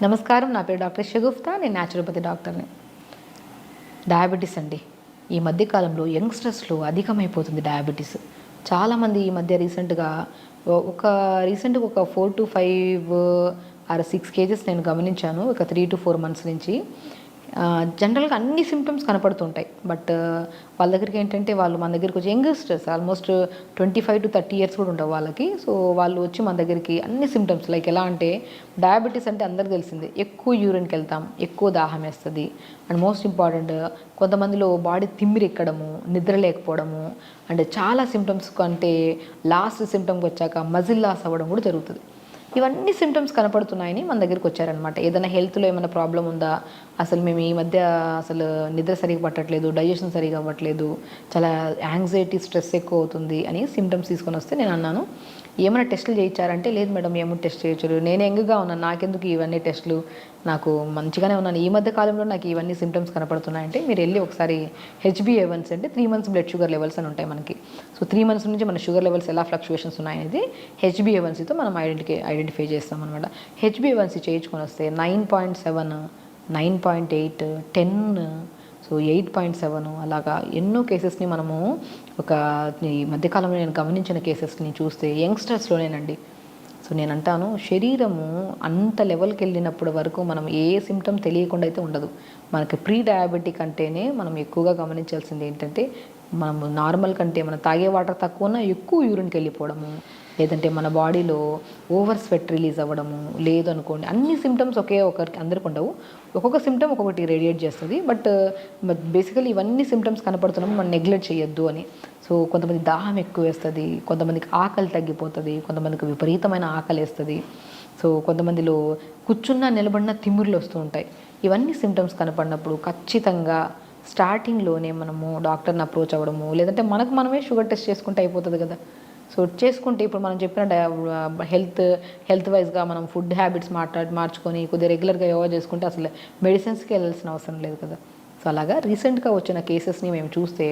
నమస్కారం, నా పేరు డాక్టర్ షగుఫ్తా. నేను న్యాచురోపతి డాక్టర్ని. డయాబెటీస్ అండి, ఈ మధ్యకాలంలో యంగ్స్టర్స్లో అధికమైపోతుంది డయాబెటీస్. చాలామంది ఈ మధ్య రీసెంట్గా ఒక 4 to 5 or 6 కేజెస్ నేను గమనించాను ఒక 3 to 4 months నుంచి. జనరల్గా అన్ని సిమ్టమ్స్ కనపడుతుంటాయి. బట్ వాళ్ళ దగ్గరికి ఏంటంటే వాళ్ళు మన దగ్గరికి వచ్చి యంగ్స్టర్స్ ఆల్మోస్ట్ 25 to 30 years కూడా ఉండవు వాళ్ళకి. సో వాళ్ళు వచ్చి మన దగ్గరికి అన్ని సిమ్టమ్స్ లైక్ ఎలా అంటే, డయాబెటీస్ అంటే అందరికీ తెలిసిందే, ఎక్కువ యూరిన్కి వెళ్తాం, ఎక్కువ దాహం వేస్తుంది, అండ్ మోస్ట్ ఇంపార్టెంట్ కొంతమందిలో బాడీ తిమ్మిరి ఎక్కడము, నిద్ర లేకపోవడము, అండ్ చాలా సిమ్టమ్స్ అంటే లాస్ట్ సిమ్టమ్కి వచ్చాక మజిల్ లాస్ అవ్వడం కూడా జరుగుతుంది. ఇవన్నీ సిమ్టమ్స్ కనపడుతున్నాయని మన దగ్గరికి వచ్చారనమాట. ఏదైనా హెల్త్లో ఏమైనా ప్రాబ్లం ఉందా, అసలు మేము ఈ మధ్య అసలు నిద్ర సరిగా పట్టట్లేదు, డైజెషన్ సరిగా అవ్వట్లేదు, చాలా యాంగ్జైటీ, స్ట్రెస్ ఎక్కువ అవుతుంది అని సిమ్టమ్స్ తీసుకొని వస్తే నేను అన్నాను, ఏమైనా టెస్టులు చేయించారంటే, లేదు మేడం ఏమైనా టెస్ట్ చేయొచ్చు, నేను యంగ్గా ఉన్నాను, నాకెందుకు ఇవన్నీ టెస్టులు, నాకు మంచిగానే ఉన్నాను, ఈ మధ్య కాలంలో నాకు ఇవన్నీ సిమ్టమ్స్ కనపడుతున్నాయంటే మీరు వెళ్ళి ఒకసారి HbA1c అంటే 3 months బ్లడ్ షుగర్ లెవెల్స్ అని ఉంటాయి మనకి. సో 3 months నుంచి మన షుగర్ లెవెల్స్ ఎలా ఫ్లక్చువేషన్స్ ఉన్నాయనేది HbA1cతో మనం ఐడెంటిఫై చేస్తాం అనమాట. HbA1c చేయించుకొని వస్తే 9.7, 9.8, 10, సో 8.7 అలాగా ఎన్నో కేసెస్ని మనము ఈ మధ్యకాలంలో నేను గమనించిన కేసెస్ని చూస్తే యంగ్స్టర్స్లోనేనండి. సో నేను అంటాను, శరీరము అంత లెవెల్కి వెళ్ళినప్పటి వరకు మనం ఏ సిమ్టమ్ తెలియకుండా అయితే ఉండదు. మనకి ప్రీ డయాబెటిక్ అంటేనే మనం ఎక్కువగా గమనించాల్సింది ఏంటంటే, మనం నార్మల్ కంటే మనం తాగే వాటర్ తక్కువ ఉన్నా ఎక్కువ యూరిన్కి వెళ్ళిపోవడము, లేదంటే మన బాడీలో ఓవర్ స్వెట్ రిలీజ్ అవ్వడము, లేదు అనుకోండి అన్ని సిమ్టమ్స్ ఒకరికి అందరికి ఉండవు, ఒక్కొక్క సిమ్టమ్ ఒక్కొక్కటి రేడియేట్ చేస్తుంది. బట్ బేసికలీ ఇవన్నీ సిమ్టమ్స్ కనపడుతున్నాము మనం నెగ్లెక్ట్ చేయొద్దు అని. సో కొంతమంది దాహం ఎక్కువ వేస్తుంది, కొంతమందికి ఆకలి తగ్గిపోతుంది, కొంతమందికి విపరీతమైన ఆకలి వేస్తుంది, సో కొంతమందిలో కూర్చున్నా నిలబడినా తిమ్మిర్లు వస్తూ ఉంటాయి. ఇవన్నీ సిమ్టమ్స్ కనపడినప్పుడు ఖచ్చితంగా స్టార్టింగ్లోనే మనము డాక్టర్ని అప్రోచ్ అవ్వడము, లేదంటే మనమే షుగర్ టెస్ట్ చేసుకుంటే అయిపోతుంది కదా. సో చేసుకుంటే ఇప్పుడు మనం చెప్పిన హెల్త్ వైజ్గా మనం ఫుడ్ హ్యాబిట్స్ మార్చుకొని కొద్దిగా రెగ్యులర్గా యోగా చేసుకుంటే అసలు మెడిసిన్స్కి వెళ్ళాల్సిన అవసరం లేదు కదా. సో అలాగా రీసెంట్గా వచ్చిన కేసెస్ని మేము చూస్తే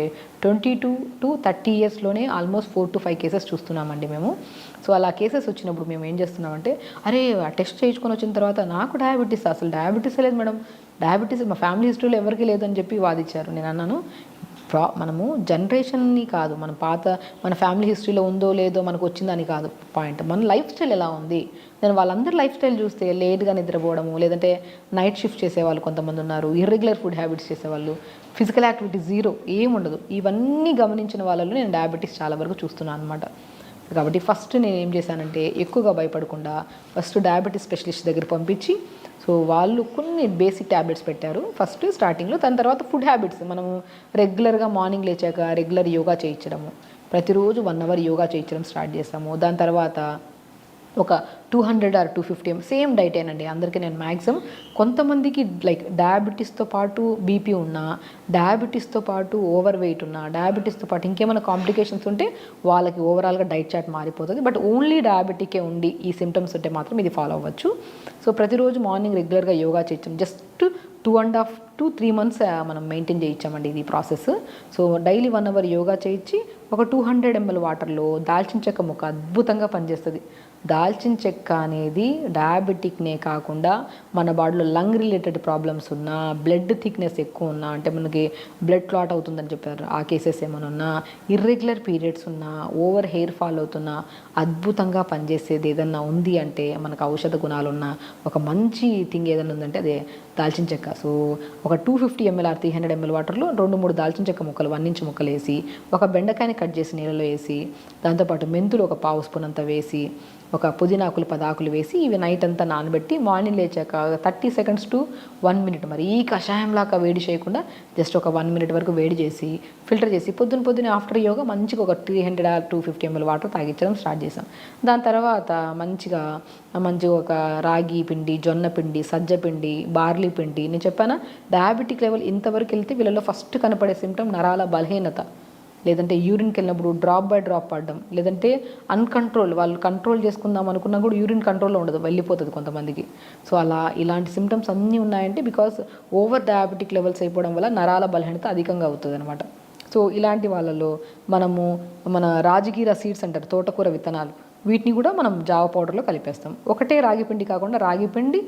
22 to 30 yearsలోనే ఆల్మోస్ట్ 4 to 5 కేసెస్ చూస్తున్నామండి మేము. సో అలా కేసెస్ వచ్చినప్పుడు మేము ఏం చేస్తున్నామంటే, అరే ఆ టెస్ట్ చేయించుకొని వచ్చిన తర్వాత నాకు అసలు డయాబెటీస్ లేదు మేడం, డయాబెటీస్ మా ఫ్యామిలీ హిస్టరీలో ఎవరికి లేదని చెప్పి వాదించారు. నేను అన్నాను, మనము జనరేషన్ని కాదు, మన ఫ్యామిలీ హిస్టరీలో ఉందో లేదో మనకు వచ్చిందని కాదు పాయింట్, మన లైఫ్ స్టైల్ ఎలా ఉంది. నేను వాళ్ళందరి లైఫ్ స్టైల్ చూస్తే లేట్గా నిద్రపోవడము, లేదంటే నైట్ షిఫ్ట్ చేసేవాళ్ళు కొంతమంది ఉన్నారు, ఇర్రెగ్యులర్ ఫుడ్ హ్యాబిట్స్ చేసేవాళ్ళు, ఫిజికల్ యాక్టివిటీ జీరో, ఏముండదు. ఇవన్నీ గమనించిన వాళ్ళలో నేను డయాబెటీస్ చాలా వరకు చూస్తున్నాను అనమాట. కాబట్టి ఫస్ట్ నేను ఏం చేశానంటే, ఎక్కువగా భయపడకుండా ఫస్ట్ డయాబెటీస్ స్పెషలిస్ట్ దగ్గర పంపించి, సో వాళ్ళు కొన్ని బేసిక్ ట్యాబ్లెట్స్ పెట్టారు ఫస్ట్ స్టార్టింగ్లో. దాని తర్వాత ఫుడ్ హ్యాబిట్స్ మనము రెగ్యులర్గా మార్నింగ్ లేచాక రెగ్యులర్ యోగా చేయించడము, ప్రతిరోజు 1 hour యోగా చేయించడం స్టార్ట్ చేస్తాము. దాని తర్వాత ఒక 200 or 250 సేమ్ డైటేనండి అందరికీ. నేను మ్యాక్సిమం కొంతమందికి లైక్ డయాబెటీస్తో పాటు బీపీ ఉన్నా, డయాబెటీస్తో పాటు ఓవర్ వెయిట్ ఉన్నా, డయాబెటీస్తో పాటు ఇంకేమైనా కాంప్లికేషన్స్ ఉంటే వాళ్ళకి ఓవరాల్గా డైట్ చార్ట్ మారిపోతుంది. బట్ ఓన్లీ డయాబెటికే ఉండి ఈ సిమ్టమ్స్ ఉంటే మాత్రం ఇది ఫాలో అవ్వచ్చు. సో ప్రతిరోజు మార్నింగ్ రెగ్యులర్గా యోగా చేయొచ్చు. జస్ట్ 2.5 to 3 months మనం మెయింటైన్ చేయించామండి ఇది process. So daily 1 hour yoga చేయించి ఒక 200 ml వాటర్లో దాల్చిన చెక్క ముక్క అద్భుతంగా పనిచేస్తుంది. దాల్చిన చెక్క అనేది డయాబెటిక్నే కాకుండా మన బాడీలో లంగ్ రిలేటెడ్ ప్రాబ్లమ్స్ ఉన్నా, బ్లడ్ థిక్నెస్ ఎక్కువ ఉన్నా, అంటే మనకి బ్లడ్ క్లాట్ అవుతుందని చెప్పారు ఆ కేసెస్ ఏమైనా ఉన్నా, ఇర్రెగ్యులర్ పీరియడ్స్ ఉన్నా, ఓవర్ హెయిర్ ఫాల్ అవుతున్నా, అద్భుతంగా పనిచేసేది ఏదన్నా ఉంది అంటే, మనకు ఔషధ గుణాలు ఉన్న ఒక మంచి థింగ్ ఏదైనా ఉందంటే అదే దాల్చిన చెక్క. సో ఒక 250 ml or 300 ml వాటర్లో 2-3 దాల్చిన చెక్క ముక్కలు 1 inch ముక్కలు వేసి, ఒక బెండకాయని కట్ చేసి నీళ్ళలో వేసి, దాంతోపాటు మెంతులు ఒక 1/2 స్పూన్ అంతా వేసి, ఒక పుదీనాకులు 10 ఆకులు వేసి, ఇవి నైట్ అంతా నానబెట్టి మార్నింగ్ లేచాక 30 seconds to 1 minute మరి ఈ కషాయంలాగా వేడి చేయకుండా జస్ట్ ఒక 1 minute వరకు వేడి చేసి ఫిల్టర్ చేసి పొద్దున ఆఫ్టర్ యోగా మంచిగా ఒక 300 or 250 ml వాటర్ తాగించడం స్టార్ట్ చేసాం. దాని తర్వాత మంచిగా ఒక రాగి పిండి, జొన్న పిండి, సజ్జ పిండి, బార్లీ పిండి. నేను చెప్పానా డయాబెటిక్ లెవెల్ ఇంతవరకు వెళ్తే వీళ్ళలో ఫస్ట్ కనపడే సిమ్టమ్ నరాల బలహీనత, లేదంటే యూరిన్కి వెళ్ళినప్పుడు డ్రాప్ బై డ్రాప్ పడడం, లేదంటే అన్కంట్రోల్, వాళ్ళు కంట్రోల్ చేసుకుందాం అనుకున్నా కూడా యూరిన్ కంట్రోల్లో ఉండదు, వెళ్ళిపోతుంది కొంతమందికి. సో ఇలాంటి సిమ్టమ్స్ అన్నీ ఉన్నాయంటే బికాస్ ఓవర్ డయాబెటిక్ లెవెల్స్ అయిపోవడం వల్ల నరాల బలహీనత అధికంగా అవుతుంది అనమాట. సో ఇలాంటి వాళ్ళలో మనము మన రాజగిర సీడ్స్ అంటారు, తోటకూర విత్తనాలు, వీటిని కూడా మనం జావ పౌడర్లో కలిపేస్తాం. ఒకటే రాగి పిండి కాకుండా రాగి పిండి,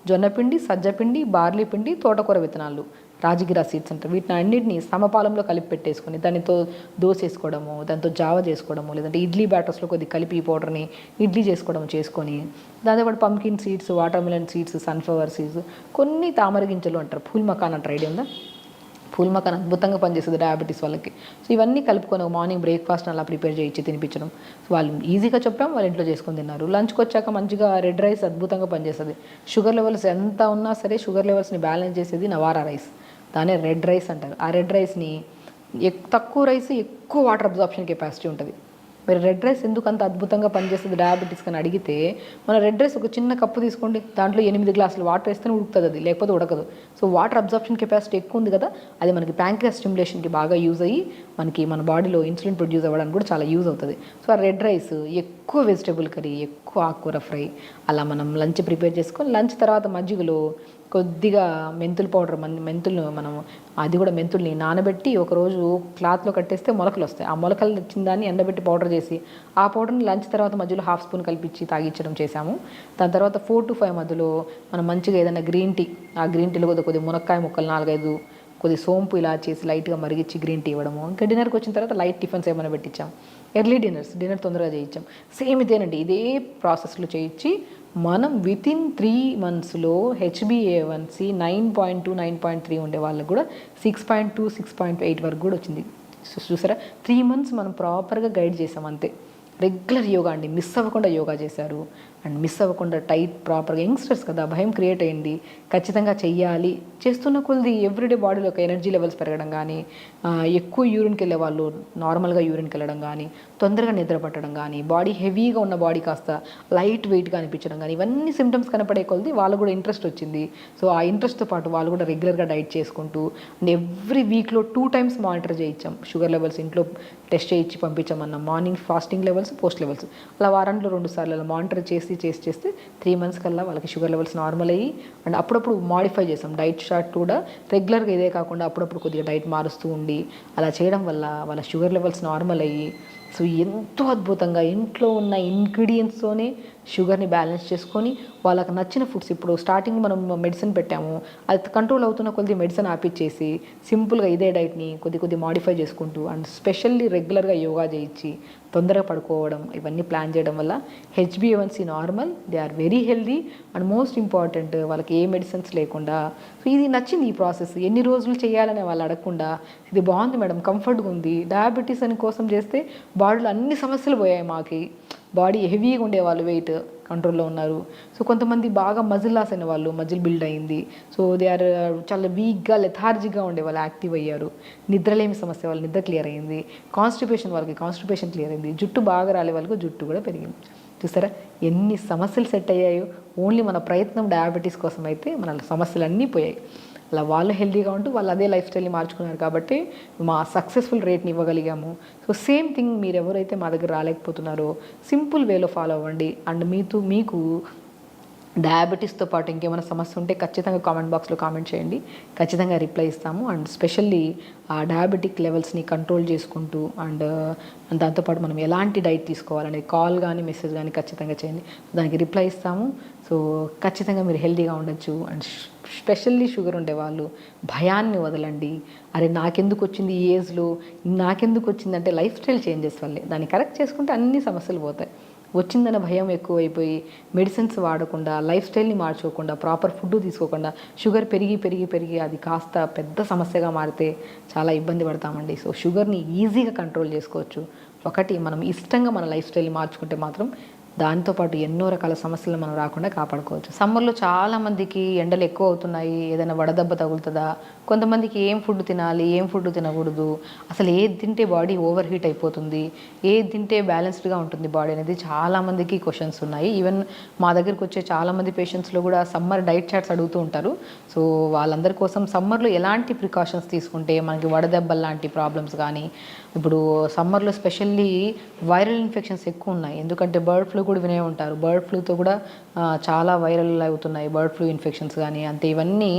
జొన్న పిండి, సజ్జ పిండి, బార్లీ పిండి, తోటకూర విత్తనాలు, రాజగిరా సీడ్స్ అంటారు. వీటిని అన్నింటినీ సమపాలంలో కలిపి పెట్టేసుకొని దానితో దోశ వేసుకోవడము, దాంతో జావ చేసుకోవడము, లేదంటే ఇడ్లీ బ్యాటర్స్లో కొద్ది కలిపి ఈ పౌడర్ని ఇడ్లీ చేసుకోవడం చేసుకొని, దాంతోపాటు pumpkin seeds, water melon seeds, sunflower seeds, కొన్ని తామర గింజలు అంటారు, ఫూల్ మకాన్ అంటారు, ఐడియా ఉందా? ఫూల్ మకాన్ అద్భుతంగా పనిచేస్తుంది డయాబెటీస్ వాళ్ళకి. సో ఇవన్నీ కలుపుకొని మార్నింగ్ బ్రేక్ఫాస్ట్ అలా ప్రిపేర్ చేయించి తినిపించడం. సో వాళ్ళు ఈజీగా చెప్పాం, వాళ్ళ ఇంట్లో చేసుకొని తిన్నారు. లంచ్కి వచ్చాక మంచిగా రెడ్ రైస్ అద్భుతంగా పనిచేస్తుంది. షుగర్ లెవెల్స్ ఎంత ఉన్నా సరే షుగర్ లెవెల్స్ని బ్యాలెన్స్ చేసేది నవారా రైస్, దానే రెడ్ రైస్ అంటారు. ఆ రెడ్ రైస్ని తక్కువ రైస్ ఎక్కువ వాటర్ అబ్జార్ప్షన్ కెపాసిటీ ఉంటుంది. మీరు రెడ్ రైస్ ఎందుకు అంత అద్భుతంగా పనిచేస్తుంది డయాబెటీస్ అని అడిగితే, మన రెడ్ రైస్ ఒక చిన్న కప్పు తీసుకోండి, దాంట్లో 8 గ్లాసులు వాటర్ వేస్తేనే ఉడుకుతుంది, అది లేకపోతే ఉడకదు. సో వాటర్ అబ్జార్ప్షన్ కెపాసిటీ ఎక్కువ ఉంది కదా, అది మనకి ప్యాంక్రియాస్ స్టిమ్యులేషన్కి బాగా యూజ్ అయ్యి మనకి మన బాడీలో ఇన్సులిన్ ప్రొడ్యూస్ అవ్వడానికి కూడా చాలా యూజ్ అవుతుంది. సో ఆ రెడ్ రైస్ ఎక్కువ వెజిటేబుల్ కర్రీ, ఎక్కువ ఆకుకూర ఫ్రై, అలా మనం లంచ్ ప్రిపేర్ చేసుకొని లంచ్ తర్వాత మజ్జిగలో కొద్దిగా మెంతుల పౌడర్, మెంతులు మనం అది కూడా మెంతుల్ని నానబెట్టి ఒకరోజు క్లాత్లో కట్టేస్తే మొలకలు వస్తాయి. ఆ మొలకలు వచ్చిన దాన్ని ఎండబెట్టి పౌడర్ చేసి ఆ పౌడర్ని లంచ్ తర్వాత మధ్యలో హాఫ్ స్పూన్ కలిపించి తాగించడం చేశాము. దాని తర్వాత 4 to 5 మధ్యలో మనం మంచిగా ఏదైనా గ్రీన్ టీ, ఆ గ్రీన్ టీలో కొద్ది మునక్కాయ ముక్కలు 4-5, కొద్ది సోంపు ఇలా చేసి లైట్గా మరిగించి గ్రీన్ టీ ఇవ్వడము. ఇంకా డిన్నర్కి వచ్చిన తర్వాత లైట్ టిఫిన్స్ ఏమైనా పెట్టించాం. ఎర్లీ డిన్నర్ తొందరగా చేయించాం. సేమ్ ఇదేనండి, ఇదే ప్రాసెస్లో చేయించి మనం వితిన్ 3 monthsలో HbA1c 9.2, 9.3 ఉండే వాళ్ళకు కూడా 6.2, 6.8 వరకు కూడా వచ్చింది. చూసారా, 3 months మనం ప్రాపర్గా గైడ్ చేసాం అంతే. రెగ్యులర్ యోగా అండి, మిస్ అవ్వకుండా యోగా చేశారు. అండ్ మిస్ అవ్వకుండా టైట్ ప్రాపర్గా, యంగ్స్టర్స్ కదా భయం క్రియేట్ అయ్యింది, ఖచ్చితంగా చెయ్యాలి. చేస్తున్న కొద్ది ఎవ్రీడే బాడీలో ఒక ఎనర్జీ లెవెల్స్ పెరగడం కానీ, ఎక్కువ యూరిన్కి వెళ్ళే వాళ్ళు నార్మల్గా యూరిన్కి వెళ్ళడం కానీ, తొందరగా నిద్ర పట్టడం కానీ, బాడీ హెవీగా ఉన్న బాడీ కాస్త లైట్ వెయిట్గా అనిపించడం కానీ, ఇవన్నీ సిమ్టమ్స్ కనపడే కొద్ది వాళ్ళు కూడా ఇంట్రెస్ట్ వచ్చింది. సో ఆ ఇంట్రెస్ట్తో పాటు వాళ్ళు కూడా రెగ్యులర్గా డైట్ చేసుకుంటూ అండ్ ఎవ్రీ వీక్లో 2 times మానిటర్ చేయించాం. షుగర్ లెవెల్స్ ఇంట్లో టెస్ట్ చేయించి పంపించామన్నాం. Morning fasting levels, post levels, అలా వారంలో 2 సార్లు అలా మానిటర్ చేస్తే 3 months కల్లా వాళ్ళకి షుగర్ లెవెల్స్ నార్మల్ అయ్యి, అండ్ అప్పుడప్పుడు మాడిఫై చేసాం డైట్ చార్ట్ కూడా. రెగ్యులర్గా ఇదే కాకుండా అప్పుడప్పుడు కొద్దిగా డైట్ మారుస్తూ ఉండి అలా చేయడం వల్ల వాళ్ళ షుగర్ లెవెల్స్ నార్మల్ అయ్యి, సో ఎంతో అద్భుతంగా ఇంట్లో ఉన్న ఇంగ్రీడియంట్స్తోనే షుగర్ని బ్యాలెన్స్ చేసుకొని వాళ్ళకి నచ్చిన ఫుడ్స్, ఇప్పుడు స్టార్టింగ్ మనం మెడిసిన్ పెట్టాము, అది కంట్రోల్ అవుతున్న కొద్ది మెడిసిన్ ఆపిచ్చేసి సింపుల్గా ఇదే డైట్ని కొద్ది మాడిఫై చేసుకుంటూ అండ్ స్పెషల్లీ రెగ్యులర్గా యోగా చేయించి తొందరగా పడుకోవడం, ఇవన్నీ ప్లాన్ చేయడం వల్ల HbA1c normal, they are very healthy and most important వాళ్ళకి ఏ మెడిసిన్స్ లేకుండా. సో ఇది నచ్చింది ఈ ప్రాసెస్. ఎన్ని రోజులు చేయాలని వాళ్ళు అడగకుండా ఇది బాగుంది మేడం, కంఫర్ట్గా ఉంది, డయాబెటీస్ అని కోసం చేస్తే బాడీలో అన్ని సమస్యలు పోయాయి. మాకి బాడీ హెవీగా ఉండేవాళ్ళు వెయిట్ కంట్రోల్లో ఉన్నారు. సో కొంతమంది బాగా మజిల్ లాస్ అయిన వాళ్ళు, మజిల్ బిల్డ్ అయింది. సో దే ఆర్ చాలా వీక్గా లెథార్జిక్గా ఉండేవాళ్ళు యాక్టివ్ అయ్యారు. నిద్రలేమి సమస్య వాళ్ళు నిద్ర క్లియర్ అయింది. కాన్స్టిపేషన్ వాళ్ళకి కాన్స్టిపేషన్ క్లియర్ అయింది. జుట్టు బాగా రాలే వాళ్ళకి జుట్టు కూడా పెరిగింది. చూసారా ఎన్ని సమస్యలు సెట్ అయ్యాయో. ఓన్లీ మన ప్రయత్నం డయాబెటీస్ కోసం అయితే మన సమస్యలు అన్నీ పోయాయి. అలా వాళ్ళు హెల్తీగా ఉంటూ వాళ్ళు అదే లైఫ్ స్టైల్ని మార్చుకున్నారు కాబట్టి మా సక్సెస్ఫుల్ రేట్ని ఇవ్వగలిగాము. సో సేమ్ థింగ్ మీరు ఎవరైతే మా దగ్గర రాలేకపోతున్నారో సింపుల్ వేలో ఫాలో అవ్వండి. అండ్ మీకు డయాబెటీస్తో పాటు ఇంకేమైనా సమస్య ఉంటే ఖచ్చితంగా కామెంట్ బాక్స్లో కామెంట్ చేయండి, ఖచ్చితంగా రిప్లై ఇస్తాము. అండ్ స్పెషల్లీ ఆ డయాబెటిక్ లెవెల్స్ని కంట్రోల్ చేసుకుంటూ అండ్ దాంతోపాటు మనం ఎలాంటి డైట్ తీసుకోవాలని కాల్ కానీ మెసేజ్ కానీ ఖచ్చితంగా చేయండి, దానికి రిప్లై ఇస్తాము. సో ఖచ్చితంగా మీరు హెల్తీగా ఉండొచ్చు. అండ్ స్పెషల్లీ షుగర్ ఉండేవాళ్ళు భయాన్ని వదలండి. అరే నాకెందుకు వచ్చింది ఈ ఏజ్లో, నాకెందుకు వచ్చిందంటే లైఫ్ స్టైల్ చేంజెస్ వల్లే. దాన్ని కరెక్ట్ చేసుకుంటే అన్ని సమస్యలు పోతాయి. వచ్చిందన్న భయం ఎక్కువైపోయి మెడిసిన్స్ వాడకుండా, లైఫ్ స్టైల్ని మార్చుకోకుండా, ప్రాపర్ ఫుడ్ తీసుకోకుండా షుగర్ పెరిగి అది కాస్త పెద్ద సమస్యగా మారితే చాలా ఇబ్బంది పడతామండి. సో షుగర్ని ఈజీగా కంట్రోల్ చేసుకోవచ్చు. ఒకటి మనం ఇష్టంగా మన లైఫ్ స్టైల్ని మార్చుకుంటే మాత్రం దాంతోపాటు ఎన్నో రకాల సమస్యలు మనం రాకుండా కాపాడుకోవచ్చు. సమ్మర్లో చాలామందికి ఎండలు ఎక్కువ అవుతున్నాయి, ఏదైనా వడదెబ్బ తగులుతుందా, కొంతమందికి ఏం ఫుడ్ తినాలి, ఏం ఫుడ్ తినకూడదు, అసలు ఏది తింటే బాడీ ఓవర్ హీట్ అయిపోతుంది, ఏది తింటే బ్యాలెన్స్డ్గా ఉంటుంది బాడీ అనేది చాలామందికి క్వశ్చన్స్ ఉన్నాయి. ఈవెన్ మా దగ్గరికి వచ్చే చాలామంది పేషెంట్స్లో కూడా సమ్మర్ డైట్ చార్ట్స్ అడుగుతూ ఉంటారు. సో వాళ్ళందరి కోసం సమ్మర్లో ఎలాంటి ప్రికాషన్స్ తీసుకుంటే మనకి వడదెబ్బలు లాంటి ప్రాబ్లమ్స్ కానీ, ఇప్పుడు సమ్మర్లో స్పెషల్లీ వైరల్ ఇన్ఫెక్షన్స్ ఎక్కువ ఉన్నాయి, ఎందుకంటే బర్డ్ ఫ్లూ కూడా వినే ఉంటారు, బర్డ్ ఫ్లూతో కూడా చాలా వైరల్ అవుతున్నాయి బర్డ్ ఫ్లూ ఇన్ఫెక్షన్స్ కానీ. అంతే ఇవన్నీ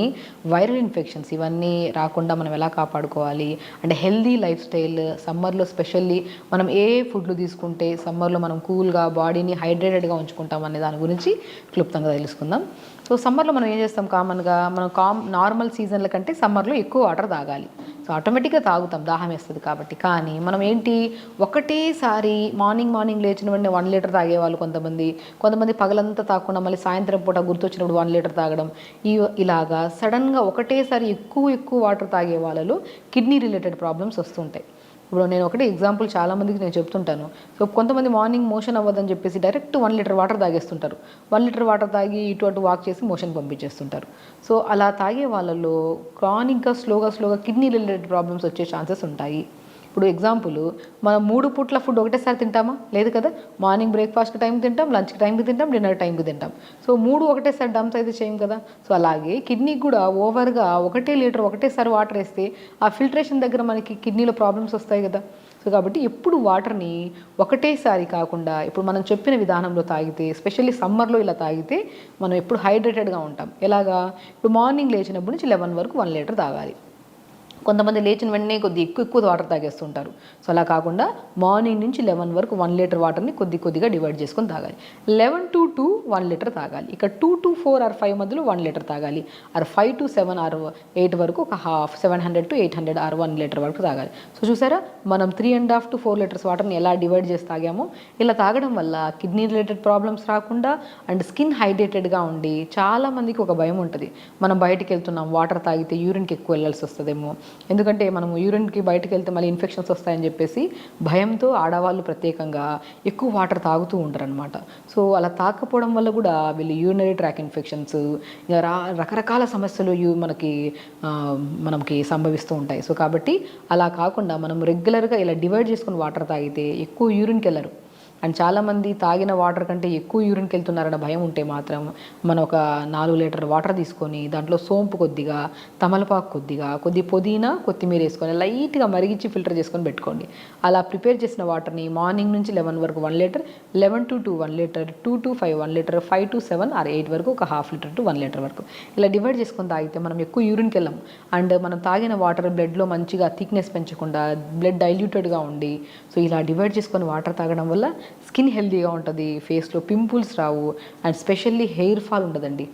వైరల్ ఇన్ఫెక్షన్స్, ఇవన్నీ రాకుండా మనం ఎలా కాపాడుకోవాలి అంటే హెల్దీ లైఫ్ స్టైల్. సమ్మర్లో స్పెషల్లీ మనం ఏ ఫుడ్లు తీసుకుంటే సమ్మర్లో మనం కూల్గా బాడీని హైడ్రేటెడ్గా ఉంచుకుంటాం అనే దాని గురించి క్లుప్తంగా తెలుసుకుందాం. సో సమ్మర్లో మనం ఏం చేస్తాం, కామన్గా మనం నార్మల్ సీజన్ల కంటే సమ్మర్లో ఎక్కువ వాటర్ తాగాలి. సో ఆటోమేటిక్గా తాగుతాం, దాహం వేస్తుంది కాబట్టి. కానీ మనం ఏంటి, ఒకటేసారి మార్నింగ్ లేచిన వెంటనే 1 లీటర్ తాగేవాళ్ళు కొంతమంది పగలంతా తాగకుండా మళ్ళీ సాయంత్రం పూట గుర్తొచ్చినప్పుడు 1 లీటర్ తాగడం. ఇలాగా సడన్గా ఒకటేసారి ఎక్కువ వాటర్ తాగే వాళ్ళలో కిడ్నీ రిలేటెడ్ ప్రాబ్లమ్స్ వస్తుంటాయి. ఇప్పుడు నేను ఒకటి ఎగ్జాంపుల్ చాలామందికి నేను చెప్తుంటాను. సో కొంతమంది మార్నింగ్ మోషన్ అవ్వదని చెప్పేసి డైరెక్ట్ 1 లీటర్ వాటర్ తాగేస్తుంటారు. 1 లీటర్ వాటర్ తాగి ఇటు అటు వాక్ చేసి మోషన్ పంపించేస్తుంటారు. సో అలా తాగే వాళ్ళలో క్రానిక్గా స్లోగా కిడ్నీ రిలేటెడ్ ప్రాబ్లమ్స్ వచ్చే ఛాన్సెస్ ఉంటాయి. ఇప్పుడు ఎగ్జాంపుల్, మనం 3 పూట్ల ఫుడ్ ఒకటేసారి తింటామా? లేదు కదా. మార్నింగ్ బ్రేక్ఫాస్ట్కి టైంకి తింటాం, లంచ్కి టైంకి తింటాం, డిన్నర్ టైంకి తింటాం. సో 3 ఒకటేసారి డంప్స్ అయితే చేయం కదా. సో అలాగే కిడ్నీకి కూడా ఓవర్గా 1 లీటర్ ఒకటేసారి వాటర్ వేస్తే ఆ ఫిల్ట్రేషన్ దగ్గర మనకి కిడ్నీలో ప్రాబ్లమ్స్ వస్తాయి కదా. సో కాబట్టి ఎప్పుడు వాటర్ని ఒకటేసారి కాకుండా ఇప్పుడు మనం చెప్పిన విధానంలో తాగితే, ఎస్పెషల్లీ సమ్మర్లో ఇలా తాగితే మనం ఎప్పుడు హైడ్రేటెడ్గా ఉంటాం. ఎలాగా, ఇప్పుడు మార్నింగ్ లేచినప్పటి నుంచి 11 వరకు 1 లీటర్ తాగాలి. కొంతమంది లేచిన వెంటనే ఎక్కువ వాటర్ తాగేస్తుంటారు. సో అలా కాకుండా మార్నింగ్ నుంచి 11 వరకు 1 లీటర్ వాటర్ని కొద్దిగా డివైడ్ చేసుకొని తాగాలి. 11 to 2 1 లీటర్ తాగాలి. ఇక 2 to 4 or 5 మధ్యలో 1 లీటర్ తాగాలి. ఆర్ 5 to 7 or 8 వరకు ఒక హాఫ్, 700 to 800 or 1 లీటర్ వరకు తాగాలి. సో చూసారా, మనం 3.5 to 4 లీటర్స్ వాటర్ని ఎలా డివైడ్ చేసి తాగామో. ఇలా తాగడం వల్ల కిడ్నీ రిలేటెడ్ ప్రాబ్లమ్స్ రాకుండా అండ్ స్కిన్ హైడ్రేటెడ్గా ఉండి, చాలామందికి ఒక భయం ఉంటుంది, మనం బయటికి వెళ్తున్నాం వాటర్ తాగితే యూరిన్కి ఎక్కువ వెళ్ళాల్సి వస్తుందేమో, ఎందుకంటే మనం యూరిన్కి బయటకు వెళ్తే మళ్ళీ ఇన్ఫెక్షన్స్ వస్తాయని చెప్పేసి భయంతో ఆడవాళ్ళు ప్రత్యేకంగా ఎక్కువ వాటర్ తాగుతూ ఉంటారు అనమాట. సో అలా తాకపోవడం వల్ల కూడా వీళ్ళు యూరినరీ ట్రాక్ ఇన్ఫెక్షన్స్, ఇంకా రకరకాల సమస్యలు మనకి సంభవిస్తూ ఉంటాయి. సో కాబట్టి అలా కాకుండా మనం రెగ్యులర్గా ఇలా డివైడ్ చేసుకుని వాటర్ తాగితే ఎక్కువ యూరిన్కి వెళ్ళరు. అండ్ చాలామంది తాగిన వాటర్ కంటే ఎక్కువ యూరిన్కి వెళ్తున్నారన్న భయం ఉంటే మాత్రం మనం ఒక 4 లీటర్ వాటర్ తీసుకొని దాంట్లో సోంపు కొద్దిగా, తమలపాకు కొద్ది పుదీనా, కొత్తిమీర వేసుకొని లైట్గా మరిగించి ఫిల్టర్ చేసుకొని పెట్టుకోండి. అలా ప్రిపేర్ చేసిన వాటర్ని మార్నింగ్ నుంచి 11 వరకు 1 litre, 11 to 2 1 litre, 2 to 5 1 litre, 5 to 7 or 8 వరకు ఒక హాఫ్ లీటర్ టు 1 లీటర్ వరకు ఇలా డివైడ్ చేసుకొని తాగితే మనం ఎక్కువ యూరిన్కి వెళ్ళాము. అండ్ మనం తాగిన వాటర్ బ్లడ్లో మంచిగా థిక్నెస్ పెంచకుండా బ్లడ్ డైల్యూటెడ్గా ఉండి, సో ఇలా డివైడ్ చేసుకొని వాటర్ తాగడం వల్ల స్కిన్ హెల్తీగా ఉంటుంది, ఫేస్లో pimples Rao, and specially hair fall ఉండదండి.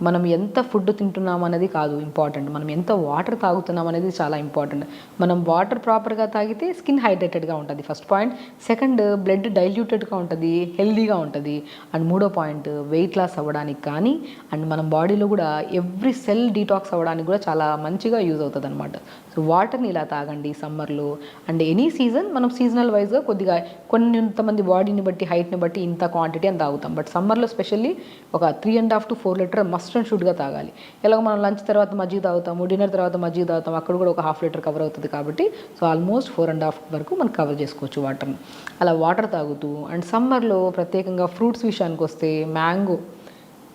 మనం ఎంత ఫుడ్ తింటున్నాం అనేది కాదు ఇంపార్టెంట్, మనం ఎంత వాటర్ తాగుతున్నాం అనేది చాలా ఇంపార్టెంట్. మనం వాటర్ ప్రాపర్గా తాగితే స్కిన్ హైడ్రేటెడ్గా ఉంటుంది, ఫస్ట్ పాయింట్. సెకండ్, బ్లడ్ డైల్యూటెడ్గా ఉంటుంది, హెల్తీగా ఉంటుంది. అండ్ మూడో పాయింట్, వెయిట్ లాస్ అవ్వడానికి కానీ అండ్ మన బాడీలో కూడా ఎవ్రీ సెల్ డీటాక్స్ అవ్వడానికి కూడా చాలా మంచిగా యూజ్ అవుతుంది అనమాట. సో వాటర్ని ఇలా తాగండి సమ్మర్లో. అండ్ ఎనీ సీజన్ మనం సీజనల్ వైజ్గా కొద్దిగా కొంతమంది బాడీని బట్టి, హైట్ని బట్టి ఇంత క్వాంటిటీ అని తాగుతాం. బట్ సమ్మర్లో స్పెషల్లీ ఒక 3.5 to 4 లీటర్ మస్ట్ అండ్ షుడ్గా తాగాలి. ఎలాగో మనం లంచ్ తర్వాత మజ్జిగ తాగుతాము, డిన్నర్ తర్వాత మజ్జిగ తాగుతాం, అక్కడ కూడా ఒక హాఫ్ లీటర్ కవర్ అవుతుంది కాబట్టి సో ఆల్మోస్ట్ 4.5 వరకు మనం కవర్ చేసుకోవచ్చు వాటర్ని. అలా వాటర్ తాగుతూ అండ్ సమ్మర్లో ప్రత్యేకంగా ఫ్రూట్స్ విషయానికి వస్తే మ్యాంగో,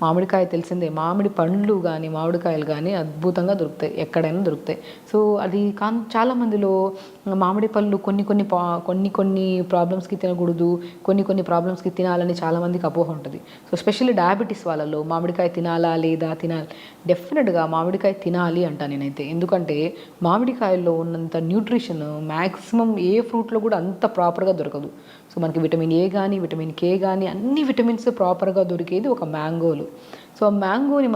మామిడికాయ తెలిసిందే, మామిడి పండ్లు కానీ మామిడికాయలు కానీ అద్భుతంగా దొరుకుతాయి, ఎక్కడైనా దొరుకుతాయి. సో అది చాలామందిలో మామిడి పళ్ళు కొన్ని ప్రాబ్లమ్స్కి తినకూడదు, కొన్ని ప్రాబ్లమ్స్కి తినాలని చాలామందికి అపోహ ఉంటుంది. సో స్పెషల్లీ డయాబెటీస్ వాళ్ళలో మామిడికాయ తినాలా లేదా డెఫినెట్గా మామిడికాయ తినాలి అంట నేనైతే. ఎందుకంటే మామిడికాయల్లో ఉన్నంత న్యూట్రిషన్ మ్యాక్సిమం ఏ ఫ్రూట్లో కూడా అంత ప్రాపర్గా దొరకదు. సో మనకి విటమిన్ ఏ కానీ విటమిన్ కే కానీ అన్ని విటమిన్స్ ప్రాపర్గా దొరికేది ఒక మ్యాంగోలు. సో మ్యాంగోని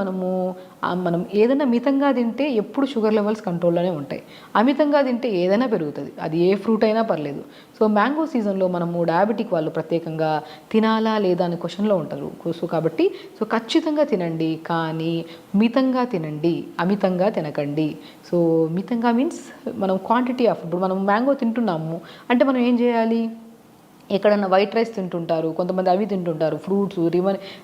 మనం ఏదైనా మితంగా తింటే ఎప్పుడు షుగర్ లెవెల్స్ కంట్రోల్లోనే ఉంటాయి, అమితంగా తింటే ఏదైనా పెరుగుతుంది, అది ఏ ఫ్రూట్ అయినా పర్లేదు. సో మ్యాంగో సీజన్లో మనము డయాబెటిక్ వాళ్ళు ప్రత్యేకంగా తినాలా లేదా అనే క్వశ్చన్లో ఉంటారు. సో కాబట్టి ఖచ్చితంగా తినండి, కానీ మితంగా తినండి, అమితంగా తినకండి. సో మితంగా మీన్స్ మనం క్వాంటిటీ ఆఫ్, ఇప్పుడు మనం మ్యాంగో తింటున్నాము అంటే మనం ఏం చేయాలి, ఎక్కడన్నా వైట్ రైస్ తింటుంటారు, కొంతమంది అవి తింటుంటారు, ఫ్రూట్స్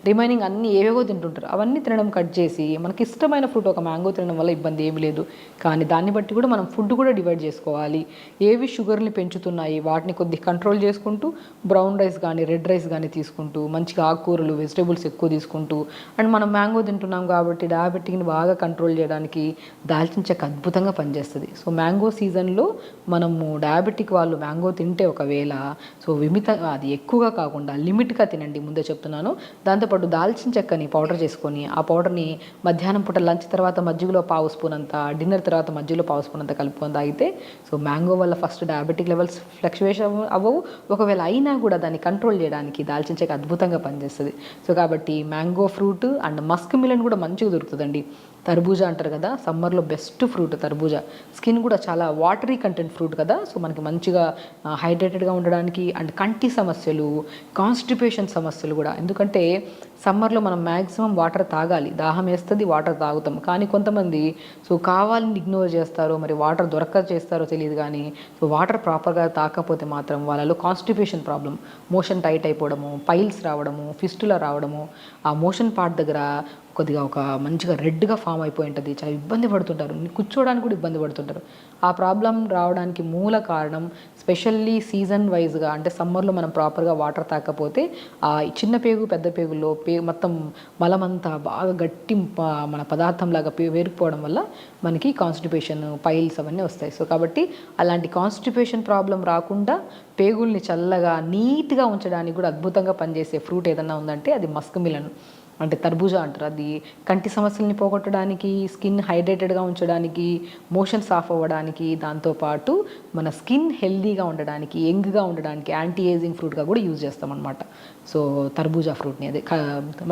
రిమైనింగ్ అన్నీ ఏవేవో తింటుంటారు, అవన్నీ తినడం కట్ చేసి మనకి ఇష్టమైన ఫ్రూట్ ఒక మ్యాంగో తినడం వల్ల ఇబ్బంది ఏమి లేదు. కానీ దాన్ని బట్టి కూడా మనం ఫుడ్ కూడా డివైడ్ చేసుకోవాలి. ఏవి షుగర్ని పెంచుతున్నాయి వాటిని కొద్దిగా కంట్రోల్ చేసుకుంటూ, బ్రౌన్ రైస్ కానీ రెడ్ రైస్ కానీ తీసుకుంటూ, మంచిగా ఆకుకూరలు వెజిటేబుల్స్ ఎక్కువ తీసుకుంటూ, అండ్ మనం మ్యాంగో తింటున్నాం కాబట్టి డయాబెటిక్ని బాగా కంట్రోల్ చేయడానికి దాల్చిన చెక్క అద్భుతంగా పనిచేస్తుంది. సో మ్యాంగో సీజన్లో మనము డయాబెటిక్ వాళ్ళు మ్యాంగో తింటే ఒకవేళ సో అది ఎక్కువగా కాకుండా లిమిట్గా తినండి, ముందే చెప్తున్నాను. దాంతోపాటు దాల్చిన చెక్కని పౌడర్ చేసుకొని ఆ పౌడర్ని మధ్యాహ్నం పూట లంచ్ తర్వాత మజ్జిగలో పావు స్పూన్ అంత, డిన్నర్ తర్వాత మజ్జిగలో పావు స్పూన్ అంత కలుపుకొని తాగితే సో మ్యాంగో వల్ల ఫస్ట్ డయాబెటిక్ లెవెల్స్ ఫ్లక్చువేషన్ అవ్వవు. ఒకవేళ అయినా కూడా దాన్ని కంట్రోల్ చేయడానికి దాల్చిన చెక్క అద్భుతంగా పనిచేస్తుంది. సో కాబట్టి mango fruit and Musk melon కూడా మంచిగా దొరుకుతుందండి. తర్బూజా అంటారు కదా, సమ్మర్లో బెస్ట్ ఫ్రూట్ తర్బూజా. స్కిన్ కూడా చాలా వాటరీ కంటెంట్ ఫ్రూట్ కదా, సో మనకి మంచిగా హైడ్రేటెడ్గా ఉండడానికి అండ్ కంటి సమస్యలు, కాన్స్టిపేషన్ సమస్యలు కూడా. ఎందుకంటే సమ్మర్లో మనం మ్యాక్సిమం వాటర్ తాగాలి, దాహం వేస్తుంది వాటర్ తాగుతాం. కానీ కొంతమంది సో కావాలని ఇగ్నోర్ చేస్తారో, మరి వాటర్ దొరక్క చేస్తారో తెలియదు, కానీ సో వాటర్ ప్రాపర్గా తాకపోతే మాత్రం వాళ్ళలో కాన్స్టిపేషన్ ప్రాబ్లం, మోషన్ టైట్ అయిపోవడము, పైల్స్ రావడము, ఫిస్టులా రావడము, ఆ మోషన్ పార్ట్ దగ్గర కొద్దిగా ఒక మంచిగా రెడ్గా ఫామ్ అయిపోయి ఉంటుంది. చాలా ఇబ్బంది పడుతుంటారు, కూర్చోవడానికి కూడా ఇబ్బంది పడుతుంటారు. ఆ ప్రాబ్లం రావడానికి మూల కారణం స్పెషల్లీ సీజన్ వైజ్గా, అంటే సమ్మర్లో మనం ప్రాపర్గా వాటర్ తాకపోతే ఆ చిన్న పేగు పెద్ద పేగుల్లో మొత్తం మలమంతా బాగా గట్టి మన పదార్థంలాగా వేరుకుపోవడం వల్ల మనకి కాన్స్టిపేషన్, పైల్స్ అవన్నీ వస్తాయి. సో కాబట్టి అలాంటి కాన్స్టిపేషన్ ప్రాబ్లం రాకుండా పేగుల్ని చల్లగా నీట్గా ఉంచడానికి కూడా అద్భుతంగా పనిచేసే ఫ్రూట్ ఏదన్నా ఉందంటే అది మస్క్ మిలన్, అంటే తర్బూజా అంటారు. అది కంటి సమస్యల్ని పోగొట్టడానికి, స్కిన్ హైడ్రేటెడ్గా ఉంచడానికి, మోషన్ సాఫ్ అవ్వడానికి, దాంతోపాటు మన స్కిన్ హెల్దీగా ఉండడానికి, యంగ్గా ఉండడానికి యాంటీ ఏజింగ్ ఫ్రూట్గా కూడా యూజ్ చేస్తామన్నమాట. సో తర్బూజా ఫ్రూట్ని అదే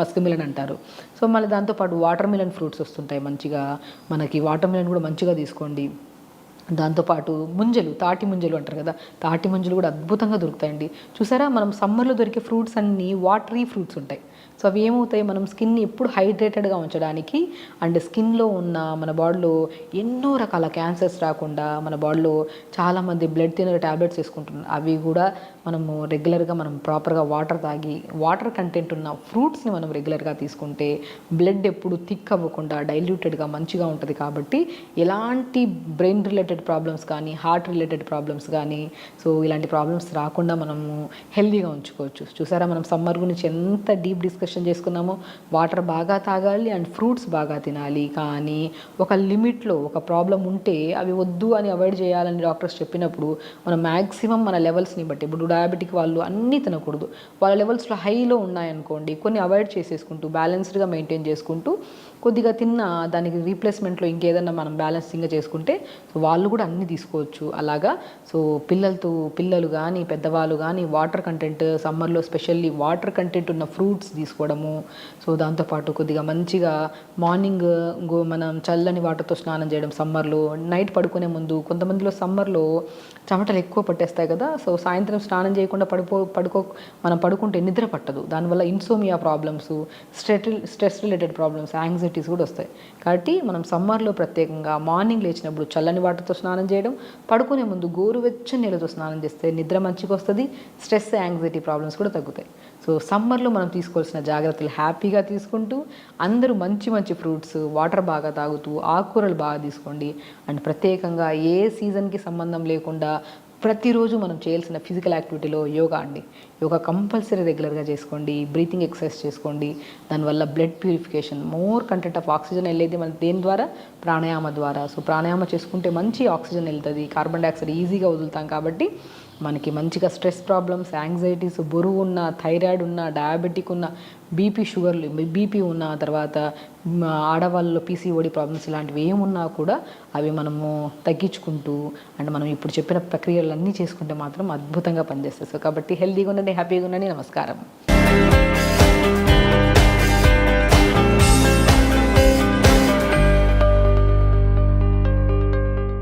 మస్క్ మిలన్ అంటారు. సో మళ్ళీ దాంతోపాటు వాటర్ మిలన్ ఫ్రూట్స్ వస్తుంటాయి మంచిగా, మనకి వాటర్ మిలన్ కూడా మంచిగా తీసుకోండి. దాంతోపాటు ముంజలు, తాటి ముంజలు అంటారు కదా, తాటి ముంజలు కూడా అద్భుతంగా దొరుకుతాయండి. చూసారా, మనం సమ్మర్లో దొరికే ఫ్రూట్స్ అన్నీ వాటరీ ఫ్రూట్స్ ఉంటాయి. సో అవి ఏమవుతాయి, మనం స్కిన్ని ఎప్పుడు హైడ్రేటెడ్గా ఉంచడానికి అండ్ స్కిన్లో ఉన్న మన బాడీలో ఎన్నో రకాల క్యాన్సర్స్ రాకుండా, మన బాడీలో చాలామంది బ్లడ్ థిన్నర్ ట్యాబ్లెట్స్ వేసుకుంటున్నారు, అవి కూడా మనము రెగ్యులర్గా మనం ప్రాపర్గా వాటర్ తాగి వాటర్ కంటెంట్ ఉన్న ఫ్రూట్స్ని మనం రెగ్యులర్గా తీసుకుంటే బ్లడ్ ఎప్పుడు థిక్ అవ్వకుండా డైల్యూటెడ్గా మంచిగా ఉంటుంది. కాబట్టి ఎలాంటి బ్రెయిన్ రిలేటెడ్ ప్రాబ్లమ్స్ కానీ, హార్ట్ రిలేటెడ్ ప్రాబ్లమ్స్ కానీ, సో ఇలాంటి ప్రాబ్లమ్స్ రాకుండా మనము హెల్దీగా ఉంచుకోవచ్చు. చూసారా, మనం సమ్మర్ గురించి ఎంత డీప్ డిస్కషన్ చేసుకున్నామో. వాటర్ బాగా తాగాలి అండ్ ఫ్రూట్స్ బాగా తినాలి, కానీ ఒక లిమిట్లో, ఒక ప్రాబ్లం ఉంటే అవి వద్దు అని అవాయిడ్ చేయాలని డాక్టర్స్ చెప్పినప్పుడు మనం మ్యాక్సిమం మన లెవెల్స్ని బట్టి, ఇప్పుడు డయాబెటిక్ వాళ్ళు అన్నీ తినకూడదు, వాళ్ళ లెవెల్స్లో హైలో ఉన్నాయనుకోండి, కొన్ని అవాయిడ్ చేసేసుకుంటూ బ్యాలెన్స్డ్గా మెయింటైన్ చేసుకుంటూ కొద్దిగా తిన్న దానికి రీప్లేస్మెంట్లో ఇంకేదన్నా మనం బ్యాలెన్సింగ్గా చేసుకుంటే సో వాళ్ళు కూడా అన్నీ తీసుకోవచ్చు. అలాగా సో పిల్లలు కానీ పెద్దవాళ్ళు కానీ వాటర్ కంటెంట్, సమ్మర్లో స్పెషల్లీ వాటర్ కంటెంట్ ఉన్న ఫ్రూట్స్ తీసుకోవడము. సో దాంతోపాటు కొద్దిగా మంచిగా మార్నింగ్ మనం చల్లని వాటర్తో స్నానం చేయడం సమ్మర్లో. నైట్ పడుకునే ముందు కొంతమందిలో సమ్మర్లో చెమటలు ఎక్కువ పట్టేస్తాయి కదా, సో సాయంత్రం స్నానం చేయకుండా మనం పడుకుంటే నిద్ర పట్టదు. దానివల్ల insomnia problems, stress related problems, anxieties కూడా వస్తాయి. కాబట్టి మనం సమ్మర్లో ప్రత్యేకంగా మార్నింగ్ లేచినప్పుడు చల్లని వాటర్తో స్నానం చేయడం, పడుకునే ముందు గోరువెచ్చని నీళ్ళతో స్నానం చేస్తే నిద్ర మంచిగా వస్తుంది, స్ట్రెస్, యాంగ్జైటీ ప్రాబ్లమ్స్ కూడా తగ్గుతాయి. సో సమ్మర్లో మనం తీసుకోవాల్సిన జాగ్రత్తలు హ్యాపీగా తీసుకుంటూ అందరూ మంచి ఫ్రూట్స్, వాటర్ బాగా తాగుతూ, ఆకుకూరలు బాగా తీసుకోండి. అండ్ ప్రత్యేకంగా ఏ సీజన్కి సంబంధం లేకుండా ప్రతిరోజు మనం చేయాల్సిన ఫిజికల్ యాక్టివిటీలో యోగా అండి. యోగా కంపల్సరీ రెగ్యులర్గా చేసుకోండి, బ్రీతింగ్ ఎక్సర్సైజ్ చేసుకోండి. దానివల్ల blood purification, more content of oxygen వెళ్ళేది మన దేని ద్వారా, ప్రాణాయామ ద్వారా. సో ప్రాణాయామ చేసుకుంటే మంచి ఆక్సిజన్ వెళ్తుంది, కార్బన్ డైఆక్సైడ్ ఈజీగా వదులుతాం. కాబట్టి మనకి మంచిగా స్ట్రెస్ ప్రాబ్లమ్స్, యాంగ్జైటీస్, బరువు ఉన్న, థైరాయిడ్ ఉన్న, డయాబెటిక్ ఉన్న, బీపీ ఉన్న, తర్వాత ఆడవాళ్ళలో పీసీఓడి ప్రాబ్లమ్స్ ఇలాంటివి ఏమున్నా కూడా అవి మనము తగ్గించుకుంటూ అండ్ మనం ఇప్పుడు చెప్పిన ప్రక్రియలన్నీ చేసుకుంటే మాత్రం అద్భుతంగా పనిచేస్తాయి. సో కాబట్టి హెల్తీగా ఉండండి, హ్యాపీగా ఉండండి. నమస్కారం.